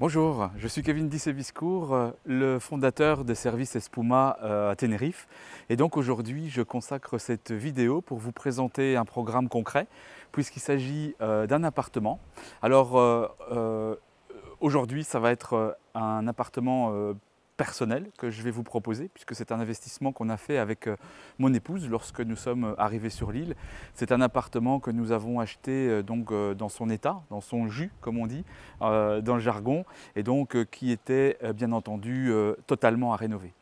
Bonjour, je suis Kevin Dissé-Biscourt, le fondateur des services Espuma à Tenerife. Et donc aujourd'hui, je consacre cette vidéo pour vous présenter un programme concret, puisqu'il s'agit d'un appartement. Alors aujourd'hui, ça va être un appartement personnel que je vais vous proposer, puisque c'est un investissement qu'on a fait avec mon épouse lorsque nous sommes arrivés sur l'île. C'est un appartement que nous avons acheté dans son état, dans son jus, comme on dit, dans le jargon, et donc qui était bien entendu totalement à rénover.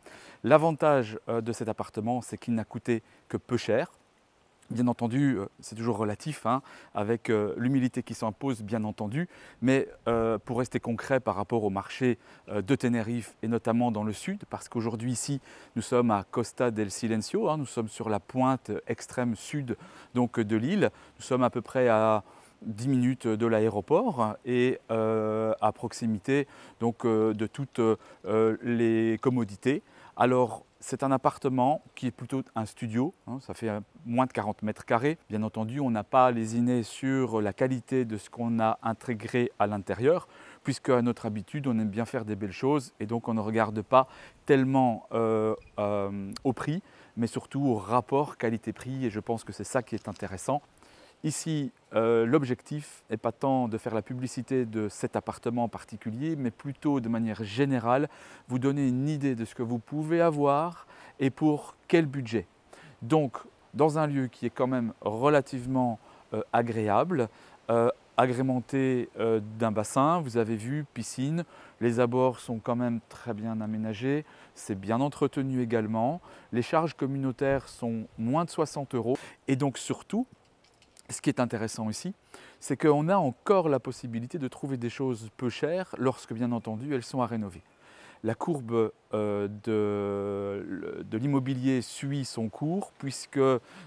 L'avantage de cet appartement, c'est qu'il n'a coûté que peu cher. Bien entendu, c'est toujours relatif, hein, avec l'humilité qui s'impose, bien entendu, mais pour rester concret par rapport au marché de Tenerife et notamment dans le sud, parce qu'aujourd'hui ici, nous sommes à Costa del Silencio, hein, nous sommes sur la pointe extrême sud donc, de l'île, nous sommes à peu près à 10 minutes de l'aéroport et à proximité donc, de toutes les commodités. Alors, c'est un appartement qui est plutôt un studio, hein, ça fait moins de 40 mètres carrés. Bien entendu, on n'a pas lésiné sur la qualité de ce qu'on a intégré à l'intérieur, puisque à notre habitude, on aime bien faire des belles choses et donc on ne regarde pas tellement au prix, mais surtout au rapport qualité-prix et je pense que c'est ça qui est intéressant. Ici, l'objectif n'est pas tant de faire la publicité de cet appartement en particulier, mais plutôt de manière générale, vous donner une idée de ce que vous pouvez avoir et pour quel budget. Donc, dans un lieu qui est quand même relativement agréable, agrémenté d'un bassin, vous avez vu, piscine, les abords sont quand même très bien aménagés, c'est bien entretenu également, les charges communautaires sont moins de 60 € et donc surtout, ce qui est intéressant ici, c'est qu'on a encore la possibilité de trouver des choses peu chères lorsque, bien entendu, elles sont à rénover. La courbe de l'immobilier suit son cours puisque,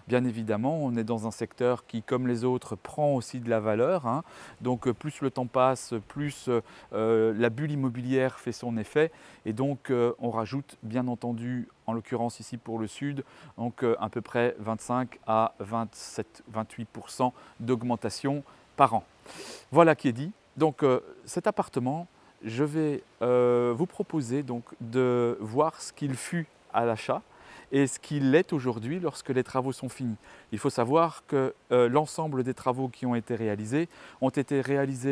bien évidemment, on est dans un secteur qui, comme les autres, prend aussi de la valeur, hein. Donc, plus le temps passe, plus la bulle immobilière fait son effet. Et donc, on rajoute, bien entendu, en l'occurrence ici pour le sud, donc à peu près 25 à 27-28% d'augmentation par an. Voilà qui est dit. Donc, cet appartement, je vais vous proposer donc de voir ce qu'il fut à l'achat et ce qu'il est aujourd'hui lorsque les travaux sont finis. Il faut savoir que l'ensemble des travaux qui ont été réalisés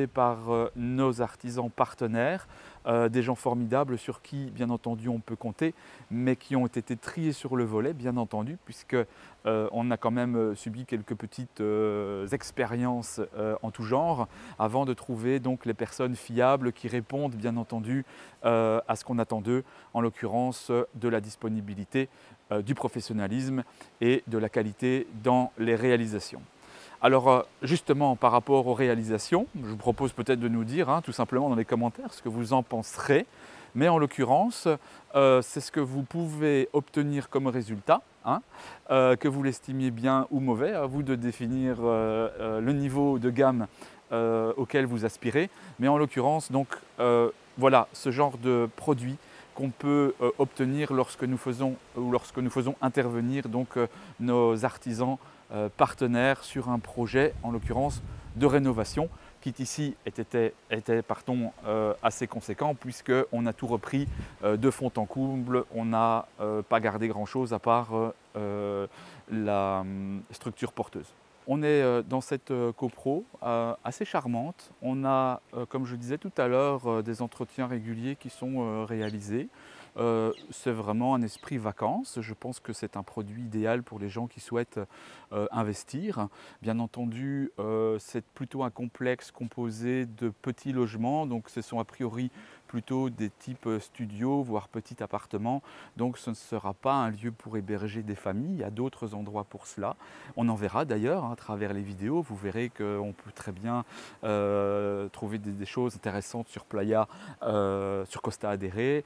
par nos artisans partenaires, des gens formidables sur qui, bien entendu, on peut compter, mais qui ont été triés sur le volet, bien entendu, puisque on a quand même subi quelques petites expériences en tout genre avant de trouver donc les personnes fiables qui répondent, bien entendu, à ce qu'on attend d'eux, en l'occurrence de la disponibilité, du professionnalisme et de la qualité dans les réalisations. Alors justement par rapport aux réalisations, je vous propose peut-être de nous dire hein, tout simplement dans les commentaires ce que vous en penserez, mais en l'occurrence c'est ce que vous pouvez obtenir comme résultat, hein, que vous l'estimiez bien ou mauvais, à vous de définir le niveau de gamme auquel vous aspirez, mais en l'occurrence donc voilà ce genre de produit qu'on peut obtenir lorsque nous faisons intervenir donc, nos artisans partenaires sur un projet, en l'occurrence de rénovation, qui ici était assez conséquent puisqu'on a tout repris de fond en comble, on n'a pas gardé grand-chose à part la structure porteuse. On est dans cette copro assez charmante. On a, comme je disais tout à l'heure, des entretiens réguliers qui sont réalisés. C'est vraiment un esprit vacances. Je pense que c'est un produit idéal pour les gens qui souhaitent investir. Bien entendu, c'est plutôt un complexe composé de petits logements, donc ce sont a priori plutôt des types studios, voire petits appartements. Donc ce ne sera pas un lieu pour héberger des familles, il y a d'autres endroits pour cela. On en verra d'ailleurs hein, à travers les vidéos, vous verrez qu'on peut très bien trouver des choses intéressantes sur Playa, sur Costa Adere,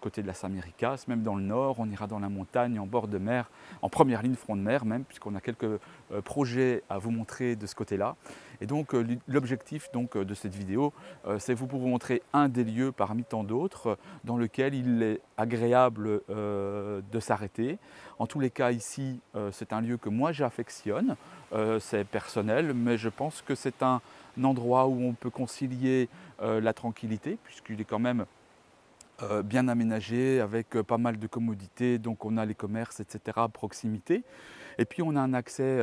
côté côté de la Saint-Méricasse, même dans le nord, on ira dans la montagne, en bord de mer, en première ligne front de mer même, puisqu'on a quelques projets à vous montrer de ce côté-là. Et donc l'objectif de cette vidéo, c'est vous pour vous montrer un des lieux parmi tant d'autres dans lequel il est agréable de s'arrêter. En tous les cas ici, c'est un lieu que moi j'affectionne, c'est personnel, mais je pense que c'est un endroit où on peut concilier la tranquillité, puisqu'il est quand même bien aménagé avec pas mal de commodités, donc on a les commerces, etc. à proximité. Et puis on a un accès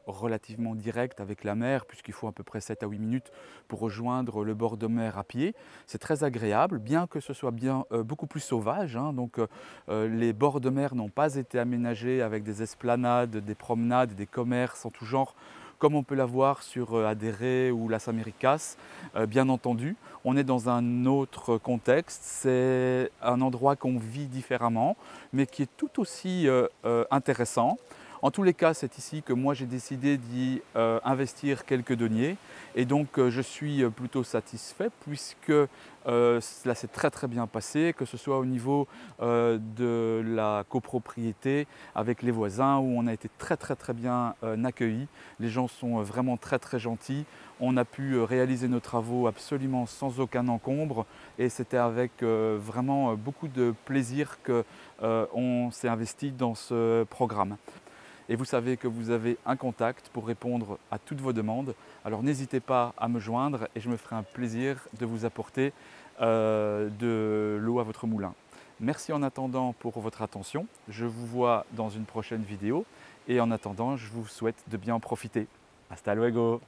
relativement direct avec la mer, puisqu'il faut à peu près 7 à 8 minutes pour rejoindre le bord de mer à pied. C'est très agréable, bien que ce soit beaucoup plus sauvage, hein. Donc les bords de mer n'ont pas été aménagés avec des esplanades, des promenades, des commerces en tout genre, comme on peut l'avoir sur Adéré ou la Saint-Méricasse. Bien entendu, on est dans un autre contexte, c'est un endroit qu'on vit différemment, mais qui est tout aussi intéressant. En tous les cas, c'est ici que moi j'ai décidé d'y investir quelques deniers, et donc je suis plutôt satisfait, puisque cela s'est très bien passé, que ce soit au niveau de la copropriété avec les voisins, où on a été très bien accueillis. Les gens sont vraiment très gentils. On a pu réaliser nos travaux absolument sans aucun encombre, et c'était avec vraiment beaucoup de plaisir qu'on s'est investi dans ce programme. Et vous savez que vous avez un contact pour répondre à toutes vos demandes. Alors n'hésitez pas à me joindre et je me ferai un plaisir de vous apporter de l'eau à votre moulin. Merci en attendant pour votre attention. Je vous vois dans une prochaine vidéo et en attendant, je vous souhaite de bien en profiter. Hasta luego!